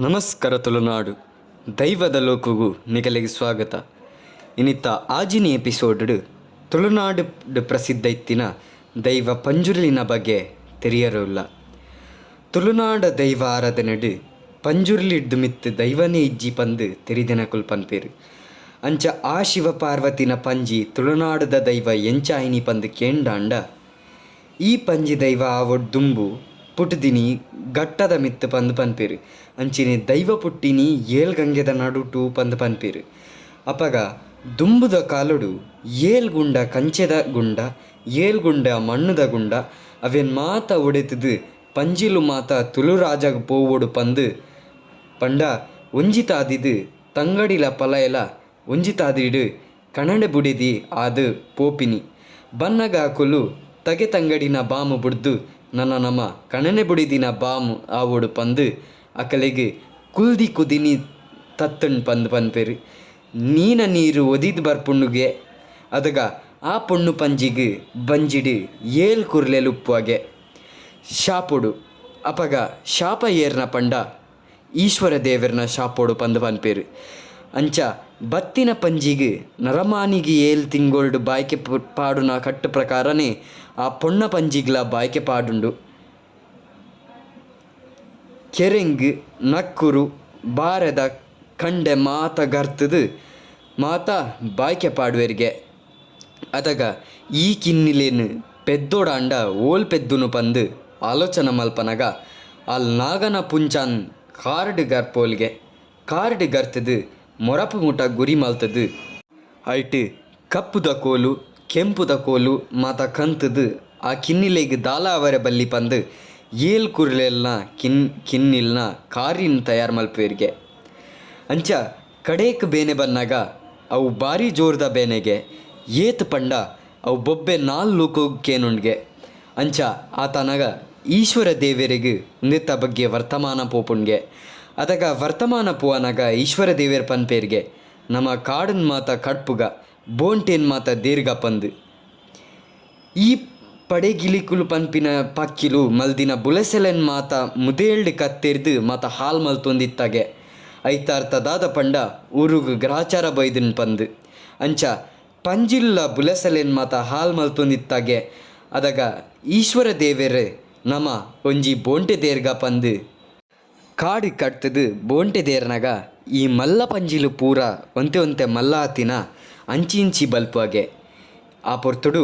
ನಮಸ್ಕಾರ ತುಳುನಾಡು ದೈವದ ಲೋಕಗೂ ನಿಗಲಿಗೆ ಸ್ವಾಗತ. ಇನ್ನಿತ್ತ ಆಜಿನ ಎಪಿಸೋಡ್ ತುಳುನಾಡು ಪ್ರಸಿದ್ಧ ಇತ್ತಿನ ದೈವ ಪಂಜುರ್ಲಿನ ಬಗ್ಗೆ ತೆರಿಯರೋಲ್ಲ. ತುಳುನಾಡ ದೈವ ಆರಾಧನೆಡು ಪಂಜುರ್ಲಿಡ್ದು ಮಿತ್ತು ದೈವನೇ ಇಜ್ಜಿ ಪಂದು ತೆರಿದೆನಕುಲ್ ಪನ್ಪೇರು. ಅಂಚ ಆ ಶಿವ ಪಾರ್ವತಿನ ಪಂಜಿ ತುಳುನಾಡದ ದೈವ ಎಂಚಾಯಿನಿ ಪಂದು ಕೇಂಡಾಂಡ ಈ ಪಂಜಿ ದೈವ ಆವಡ್ ದುಂಬು ಪುಟ್ಟದಿನಿ ಗಟ್ಟದ ಮಿತ್ತು ಪಂದು ಪನ್ಪೇರು. ಅಂಚಿನಿ ದೈವ ಪುಟ್ಟಿನಿ ಏಳ್ ಗಂಗೆದ ನಡುಟು ಪಂದು ಪನ್ಪೇರು. ಅಪಗ ದುಂಬುದ ಕಾಲುಡು ಏಳ್ಗುಂಡ ಕಂಚೆದ ಗುಂಡ ಏಳ್ಗುಂಡ ಮಣ್ಣುದ ಗುಂಡ ಅವೆನ್ ಮಾತ ಒಡೆತದು ಪಂಜಿಲು ಮಾತ ತುಳುರಾಜಗ ಪೋವೋಡು ಪಂದು ಪಂಡ ಒಂಜಿತಾದಿದು ತಂಗಡಿಲ ಪಲಯಲ ಒಂಜಿತಾದಿಡು ಕಣಡೆ ಬುಡಿದಿ ಆದು ಪೋಪಿನಿ ಬನ್ನಗಾಕುಲು ತಗೆ ತಂಗಡಿನ ಬಾಮು ಬುಡ್ದು ನನ್ನ ನಮ್ಮ ಕಣನೆ ಬುಡಿದಿನ ಬಾಮು ಆವೋಡು ಪಂದು ಅಕಲೆಗೆ ಕುಲ್ದಿ ಕುದಿನಿ ತತ್ತನ್ ಪಂದು ಪನ್ಪೇರು. ನೀನ ನೀರು ಒದಿದು ಬರ್ಪುಣ್ಣುಗೆ ಅದಗ ಆ ಪೊಣ್ಣು ಪಂಜಿಗೆ ಬಂಜಿಡು ಏಳ್ ಕುರ್ಲೆಲು ಉಪ್ಪುವಾಗೆ ಶಾಪುಡು ಅಪಗ ಶಾಪ ಏರ್ನ ಪಂಡ ಈಶ್ವರ ದೇವರನ ಶಾಪೋಡು ಪಂದು ಪನ್ಪೇರು. ಅಂಚ ಬತ್ತಿನ ಪಂಜಿಗೆ ನರಮಾನಿಗೆ ಏಳ್ ತಿಂಗೊಳ್ಡು ಬಾಯ್ಕೆ ಪಾಡುನ ಕಟ್ಟು ಪ್ರಕಾರನೇ ಆ ಪೊಣ್ಣ ಪಂಜಿಗ್ಲ ಬಾಯ್ಕೆ ಪಾಡುಂಡು. ಕೆರೆಂಗ್ ನಕ್ಕುರು ಬಾರೆದ ಕಂಡೆ ಮಾತ ಗರ್ತದು ಮಾತ ಬಾಯ್ಕೆ ಪಾಡುವೆರಿಗೆ ಅದಗ ಈ ಕಿನ್ನಿಲೇನು ಪೆದ್ದೋಡಾಂಡ ಓಲ್ ಪೆದ್ದುನು ಪಂದು ಆಲೋಚನೆ ಮಲ್ಪನಗ ಅಲ್ಲಿ ನಾಗನ ಪುಂಚಾನ್ ಕಾರ್ಡ್ ಗರ್ಪೋಲ್ಗೆ ಕಾರ್ಡ್ ಗರ್ತದು ಮೊರಪು ಮುಟ ಗುರಿ ಮಲ್ತದು ಐಟು ಕಪ್ಪುದ ಕೋಲು ಕೆಂಪುದ ಕೋಲು ಮಾತ ಕಂತದು ಆ ಕಿನ್ನಿಲೆಗೆ ದಾಲ ಅವರ ಬಲ್ಲಿ ಪಂದು ಏಳ್ ಕುರ್ಲೆಲ್ನ ಕಿನ್ನಿಲ್ನ ಕಾರಿನ ತಯಾರು ಮಲ್ಪುವರಿಗೆ. ಅಂಚ ಕಡೇಕ್ ಬೇನೆ ಬನ್ನಾಗ ಅವು ಭಾರಿ ಜೋರ್ದ ಬೇನೆಗೆ ಏತ್ ಪಂಡ ಅವು ಬೊಬ್ಬೆ ನಾಲ್ಕೇನುಂಡ್ಗೆ ಅಂಚ ಆತನಗ ಈಶ್ವರ ದೇವರಿಗೆ ಉಂದೆತ್ತ ಬಗ್ಗೆ ವರ್ತಮಾನ ಪೋಪುಣ್ಗೆ ಅದಗ ವರ್ತಮಾನ ಪೋವನಾಗ ಈಶ್ವರ ದೇವರ ಪನ್ಪೇರಿಗೆ ನಮ್ಮ ಕಾಡನ್ ಮಾತ ಕಡ್ಪುಗ ಬೋಂಟೇನ್ ಮಾತ ದೀರ್ಘ ಪಂದು ಈ ಪಡೆಗಿಲಿಕುಲು ಪನ್ಪಿನ ಪಕ್ಕಿಲು ಮಲ್ದಿನ ಬುಲೆಸೆಲೆನ್ ಮಾತ ಮುದೇಳ್ಡು ಕತ್ತೆರ್ದು ಮಾತ ಹಾಲ್ ಮಲ್ತೊಂದಿತ್ತಾಗೆ ಐತಾರ್ತದಾದ ಪಂಡ ಊರುಗು ಗ್ರಾಚಾರ ಬೈದನ್ ಪಂದು ಅಂಚ ಪಂಜಿಲ್ಲ ಬುಲೆಸೆಲೆನ್ ಮಾತ ಹಾಲ್ ಮಲ್ತೊಂದಿತ್ತಾಗೆ ಅದಗ ಈಶ್ವರ ದೇವರೇ ನಮ ಒಂಜಿ ಬೋಂಟೆ ದೇರ್ಗ ಪಂದು ಕಾಡು ಕಟ್ತದು ಬೋಂಟೆ ದೇರ್ನಾಗ ಈ ಮಲ್ಲ ಪಂಜಿಲು ಪೂರ ಒಂತೆ ಒಂತೆ ಮಲ್ಲ ಹತ್ತಿನ ಅಂಚಿ ಇಂಚಿ ಬಲ್ಪುವಾಗೆ ಆ ಪೊರ್ತುಡು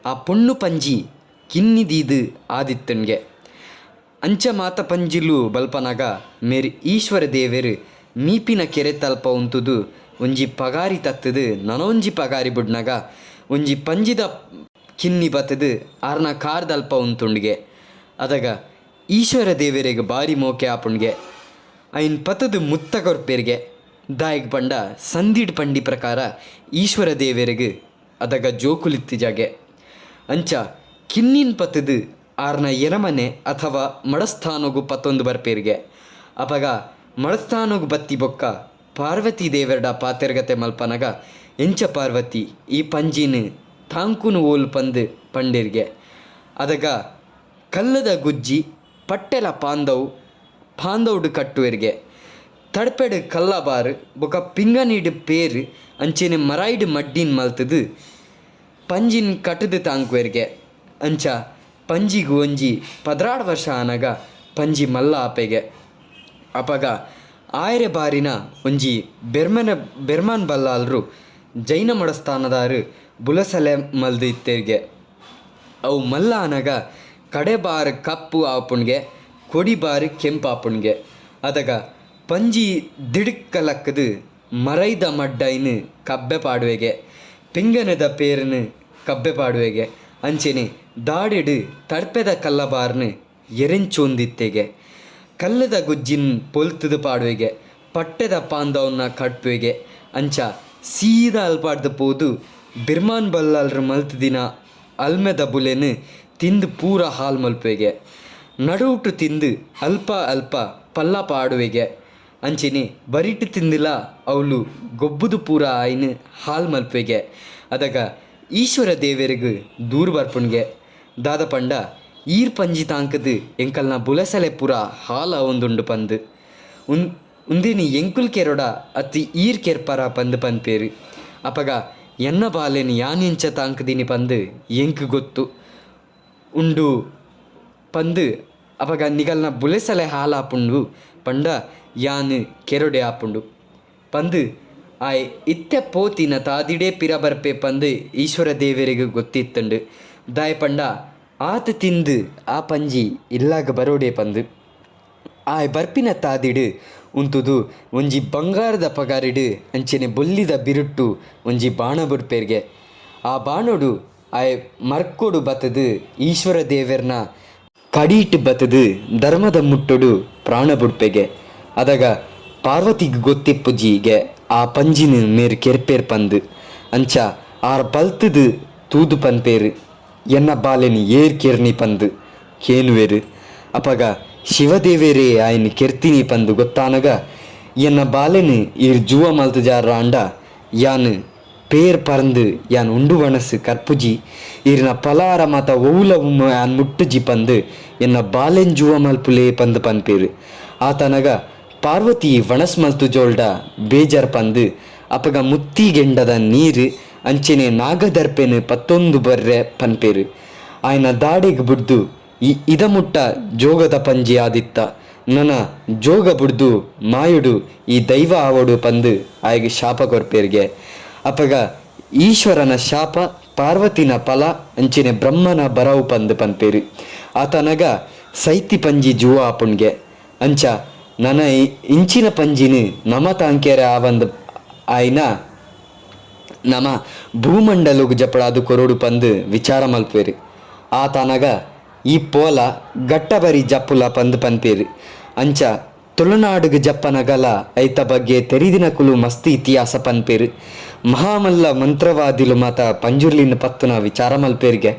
ಆ ಪೊಣ್ಣು ಪಂಜಿ ಕಿನ್ನಿದೀದು ಆದಿತ್ತನ್ಗೆ ಅಂಚ ಮಾತ ಪಂಜಿಲು ಬಲ್ಪನಾಗ ಮೇರಿ ಈಶ್ವರ ದೇವರು ಮೀಪಿನ ಕೆರೆ ತಲ್ಪ ಉಂತುದು ಒಂಜಿ ಪಗಾರಿ ತತ್ತದು ನನೊಂಜಿ ಪಗಾರಿ ಬುಡ್ನಾಗ ಒಂಜಿ ಪಂಜಿದ ಕಿನ್ನಿ ಬತ್ತದು ಆರ್ನ ಕಾರ್ದಲ್ಪ ಉಂತುಂಡ್ಗೆ ಅದಾಗ ಈಶ್ವರ ದೇವರಿಗೆ ಬಾರಿ ಮೋಕೆ ಆಪುಣ್ಗೆ ಐನ್ ಪತದು ಮುತ್ತ ಕೊರ್ಪೇರಿಗೆ ದಾಯಿಗೆ ಪಂಡ ಸಂದಿಡ್ ಪಂಡಿ ಪ್ರಕಾರ ಈಶ್ವರ ದೇವರಿಗೆ ಅದಗ ಜೋಕುಲಿತ್ತಿಜಾಗೆ ಅಂಚ ಕಿನ್ನಿನ್ ಪತದು ಆರ್ನ ಎರಮನೆ ಅಥವಾ ಮಡಸ್ಥಾನಗು ಪತ್ತೊಂದು ಬರ್ಪೇರಿಗೆ ಅಪಗ ಮಡಸ್ಥಾನಗು ಬತ್ತಿ ಬೊಕ್ಕ ಪಾರ್ವತಿ ದೇವರಡ ಪಾತೆರ್ಗತೆ ಮಲ್ಪನಗ ಎಂಚ ಪಾರ್ವತಿ ಈ ಪಂಜಿನ ತಾಂಕುನು ಓಲ್ ಪಂದು ಪಂಡಿರ್ಗೆ ಅದಗ ಕಲ್ಲದ ಗುಜ್ಜಿ ಪಟ್ಟೆಲ ಪಾಂದವ್ಡು ಕಟ್ಟುವರಿಗೆ ತಡ್ಪೆಡು ಕಲ್ಲಬಾರು ಬೊಕ ಪಿಂಗನಿಡು ಪೇರು ಅಂಚೆನೆ ಮರಾಯ್ಡು ಮಡ್ಡಿನ ಮಲ್ತದು ಪಂಜಿನ ಕಟ್ಟದು ತಾಂಕುವರಿಗೆ ಅಂಚ ಪಂಜಿಗೂ ಒಂಜಿ 16 ವರ್ಷ ಆನಗ ಪಂಜಿ ಮಲ್ಲ ಆಪೆಗೆ ಅಪಗ ಆಯ್ರೆ ಬಾರಿನ ಒಂಜಿ ಬೆರ್ಮನ್ ಬಲ್ಲಾಲ್ರು ಜೈನ ಮಡಸ್ಥಾನದಾರು ಬುಲಸಲೆ ಮಲ್ದು ಇತ್ತೇರ್ಗೆ ಅವು ಮಲ್ಲ ಆನಗ ಕಡೆ ಬಾರು ಕಪ್ಪು ಆಪುಣ್ಗೆ ಕೊಡಿ ಬಾರು ಕೆಂಪು ಆಪುಣ್ಗೆ ಅದಗ ಪಂಜಿ ದಿಡುಕ್ಕಲಕ್ಕದು ಮರೈದ ಮಡ್ಡೈನು ಕಬ್ಬೆ ಪಾಡುವೆಗೆ ಪಿಂಗನದ ಪೇರನು ಕಬ್ಬೆ ಪಾಡುವೆಗೆ ಅಂಚೆನೆ ದಾಡಿಡು ತಡ್ಪೆದ ಕಲ್ಲಬಾರ್ನು ಎರೆಂಚೊಂದಿತ್ತೆಗೆ ಕಲ್ಲದ ಗುಜ್ಜಿನ ಪೊಲ್ತದು ಪಾಡುವೆಗೆ ಪಟ್ಟೆದ ಪಾಂದವನ್ನ ಕಟ್ಪುವೆಗೆ ಅಂಚ ಸೀದಾ ಅಲ್ಪಾಡ್ದು ಪೋದು ಬಿರ್ಮಾನ್ ಬಲ್ಲಾಲ್ರ ಮಲ್ತದಿನ ಅಲ್ಮೆದ ಬುಲೆನು ತಿಂದು ಪೂರ ಹಾಲು ಮಲ್ಪುವೆಗೆ ನಡುವುಟು ತಿಂದು ಅಲ್ಪ ಅಲ್ಪ ಪಲ್ಲ ಪಾಡುವೆಗೆ ಅಂಚಿನಿ ಬರಿಟ್ಟು ತಿಂದಿಲ್ಲ ಅವಳು ಗೊಬ್ಬುದು ಪೂರ ಆಯ್ನು ಹಾಲು ಮಲ್ಪೆಗೆ ಅದಗ ಈಶ್ವರ ದೇವರಿಗೂ ದೂರ ಬರ್ಪುಣ್ಗೆ ದಾದ ಪಂಡ ಈರ್ ಪಂಜಿ ತಾಂಕದು ಎಂಕಲ್ನ ಬುಲಸಲೆ ಪುರ ಹಾಲ ಒಂದುಂಡು ಪಂದು ಉಂದಿನಿ ಎಂಕುಲ್ ಕೆರೊಡ ಅತಿ ಈರ್ ಕೆರ್ಪರ ಪಂದು ಪನ್ಪೇರು ಅಪಗ ಎನ್ನ ಬಾಲೆನು ಯಾನೆಂಚ ತಾಂಕದಿನಿ ಪಂದು ಎಂಕ್ ಗೊತ್ತು ಉಂಡು ಪಂದು ಅಪಗ ನಿಗಲ್ನ ಬುಲೆಸಲೆ ಹಾಲಾಪುಂಡು ಪಂಡ ಯಾನ್ ಕೆರೊಡೆ ಆಪುಂಡು ಪಂದು ಆಯ್ ಇತ್ತೆ ಪೋತಿನ ತಾದಿಡೇ ಪಿರ ಬರ್ಪೆ ಪಂದು ಈಶ್ವರ ದೇವರಿಗೆ ಗೊತ್ತಿತ್ತಂಡು ದಾಯ್ ಪಂಡ ಆತ ತಿಂದು ಆ ಪಂಜಿ ಇಲ್ಲಾಗ ಬರೋಡೆ ಪಂದು ಆಯ್ ಬರ್ಪಿನ ತಾದಿಡು ಉಂತುದು ಒಂಜಿ ಬಂಗಾರದ ಪಗಾರಿಡು ಅಂಚೆನೆ ಬೊಲ್ಲಿದ ಬಿರುಟ್ಟು ಒಂಜಿ ಬಾಣ ಬುಡ್ಪೇರ್ಗೆ ಆ ಬಾಣೋಡು ಆಯ್ ಮರ್ಕೊಡು ಬತ್ತದು ಈಶ್ವರ ದೇವರ್ನ ಕಡೀಟ್ ಬತ್ತದು ಧರ್ಮದ ಮುಟ್ಟೊಡು ಪ್ರಾಣ ಬುಡ್ಪೆಗೆ ಅದಾಗ ಪಾರ್ವತಿಗೆ ಗೊತ್ತಿಪ್ಪುಜಿಗೆ ಆ ಪಂಜಿನ ಮೇರು ಕೆರ್ಪೇರ್ ಪಂದು ಅಂಚ ಆರ್ ಬಲ್ತದು ತೂದು ಪನ್ಪೇರು ಎನ್ನ ಬಾಲೆನಿ ಏರ್ ಕೆರ್ನಿ ಪಂದು ಕೇನುವೆರು ಅಪಗ ಶಿವದೇವೇರೇ ಆಯ್ನ ಕೆರ್ತೀನಿ ಪಂದು ಗೊತ್ತಾನಗ ಎನ್ನ ಬಾಲೆನು ಈರ್ ಜುವ ಮಲ್ತು ಜಾರ ಅಂಡ ಯಾನ್ ಪೇರ್ ಪರಂದು ಯಾನ್ ಉಂಡು ವಣಸು ಕರ್ಪುಜಿ ಈರ್ನ ಪಲಾರ ಮಾತ ಒವುಲ ಯಾನ್ ಮುಟ್ಟುಜಿ ಪಂದು ಎನ್ನ ಬಾಲೆನ್ ಜುವ ಮಲ್ಪುಲೇ ಪಂದು ಪನ್ಪೇರು ಆತನಗ ಪಾರ್ವತಿ ವಣಸ್ ಮಲ್ತು ಜೋಲ್ಡ ಬೇಜಾರ್ ಪಂದು ಅಪಗ ಮುತ್ತಿಗೆಂಡದ ನೀರು ಅಂಚೆನೆ ನಾಗದರ್ಪೆನು ಪತ್ತೊಂದು ಬರ್ರೆ ಪನ್ಪೇರು ಆಯ್ನ ದಾಡೆಗೆ ಬುಡ್ದು ಇದ ಮುಟ್ಟ ಜೋಗದ ಪಂಜಿ ಆದಿತ್ತ ನನ ಜೋಗ ಬುಡ್ದು ಮಾಯುಡು ಈ ದೈವ ಆವಡು ಪಂದು ಆಯ್ಗೆ ಶಾಪ ಕೊರ್ಪೇರ್ಗೆ ಅಪಗ ಈಶ್ವರನ ಶಾಪ ಪಾರ್ವತಿನ ಫಲ ಅಂಚಿನ ಬ್ರಹ್ಮನ ಬರವು ಪಂದು ಪನ್ಪೇರು ಆತನಗ ಸೈತಿ ಪಂಜಿ ಜುವ ಆಪುಣ್ಗೆ ಅಂಚ ನನ ಇಂಚಿನ ಪಂಜಿನ ನಮ ತಾಂಕೆರೆ ಆವಂದು ಆಯ್ನ ನಮ ಭೂಮಂಡಲುಗ್ ಜಪಡಾದು ಕೊರೋಡು ಪಂದು ವಿಚಾರ ಮಲ್ಪೇರು ಆತನಗ ಈ ಪೋಲ ಗಟ್ಟಬರಿ ಜಪ್ಪುಲ ಪಂದು ಪನ್ಪೇರು ಅಂಚ ತುಳುನಾಡುಗ್ ಜಪ್ಪನಗಲ ಐತ ಬಗ್ಗೆ ತೆರಿದಿನ ಕುಲು ಮಸ್ತ್ ಇತಿಹಾಸ ಪನ್ಪೇರು ಮಹಾಮಲ್ಲ ಮಂತ್ರವಾದಿಲು ಮಾತ ಪಂಜುರ್ಲಿನ ಪತ್ತುನ ವಿಚಾರ ಮಲ್ಪೇರ್ಗೆ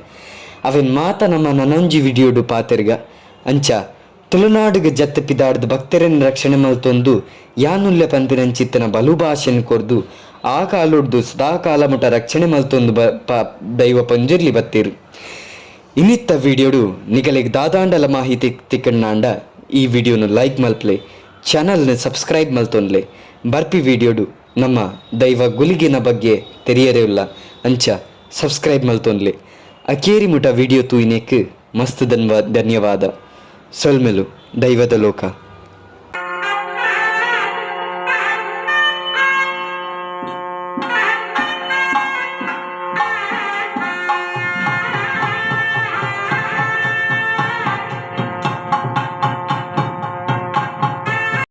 ಅವೆನ್ ಮಾತ ನಮ್ಮ ನನಂಜಿ ವಿಡಿಯೋಡು ಪಾತೆರ್ಗ ಅಂಚ ತುಳುನಾಡುಗ್ ಜತ್ತ ಪಿದಾಡ್ದು ಭಕ್ತರನ್ನ ರಕ್ಷಣೆ ಮಲ್ತೊಂದು ಯಾನುಲ್ಲೆ ಪಂಪಿನಂಚಿತ್ತನ ಬಲು ಭಾಷೆನ್ ಕೊರ್ದು ಆ ಕಾಲುಡ್ದು ಸದಾ ಕಾಲ ಮುಟ ರಕ್ಷಣೆ ಮಲ್ತೊಂದು ದೈವ ಪಂಜುರ್ಲಿ ಬತ್ತೇರು ಇನ್ನಿತ್ತ ವಿಡಿಯೋಡು ನಿಗಲಿಗೆ ದಾದಾಂಡಲ ಮಾಹಿತಿ ತಿಕ್ಕಣ್ಣಾಂಡ ಈ ವಿಡಿಯೋನು ಲೈಕ್ ಮಲ್ಪಲೆ ಚಾನಲ್ನ ಸಬ್ಸ್ಕ್ರೈಬ್ ಮಲ್ತೊನ್ಲೆ ಬರ್ಪಿ ವಿಡಿಯೋಡು ನಮ್ಮ ದೈವ ಗುಲಿಗಿನ ಬಗ್ಗೆ ತೆರಿಯರೇ ಇಲ್ಲ ಅಂಚ ಸಬ್ಸ್ಕ್ರೈಬ್ ಮಲ್ತೊನ್ಲೆ ಅಕೇರಿ ಮುಟ ವಿಡಿಯೋ ತೂಯಿನೇಕ್ ಮಸ್ತ್ ಧನ್ಯವಾದ ಸೊಲ್ಮೆಲು ದೈವದ ಲೋಕ.